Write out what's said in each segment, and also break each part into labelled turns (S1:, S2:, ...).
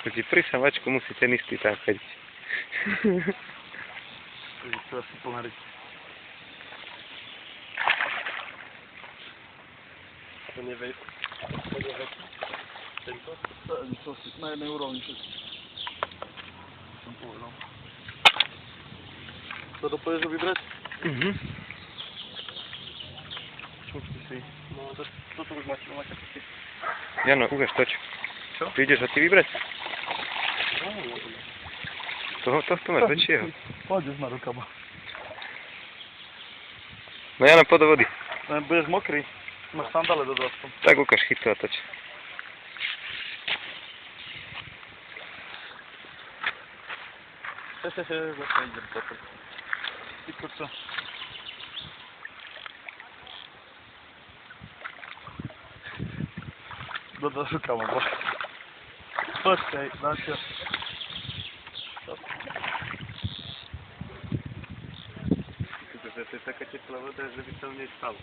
S1: Chodzi prysavačku, musí ten istý tam chodiť.
S2: To asi pomariť. To nevie. Tento? To asi na jednej úrovni všetko. Som povedal. To dopovieš ho vybrať? Čučky si. No, toto už máte veľa kapky.
S1: Jano, ukáž toč.
S2: Čo?
S1: Ty ideš ho ty vybrať?
S2: No, môžeme.
S1: Tohto máš väčšieho.
S2: Poď ma rukama.
S1: No Jano, poď do vody.
S2: Budeš mokrý. Máš sandále do doskom.
S1: Tak ukáž, chyť to a toč.
S2: Zase idem toto. Ty kurčo. Do rukama, bo. Počkaj, dáte.
S1: To je taká teplá voda, že by sa v nej spalo.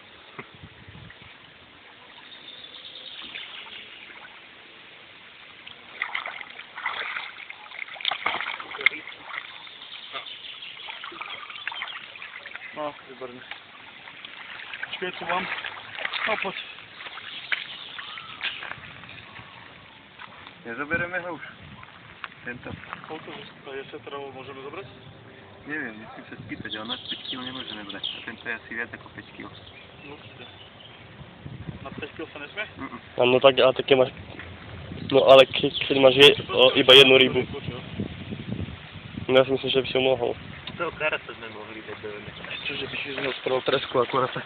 S2: No, výborne. Škiecu mám. No, poď.
S1: Nezoberieme ho už? Tento?
S2: Koľko je setrov môžeme zobrať?
S1: Neviem, musím sa spýtať, ale na 5 kg nemôžeme brať. A tento je asi viac ako 5 kg.
S2: No, na 5 kg sa nesmie?
S3: No tak, ale také máš... No ale keď máš iba jednu rybu. No ja si myslím, že by si ho mohol.
S1: To karata sme mohli dať do
S2: Čože by si z neho spravil tresku akurát.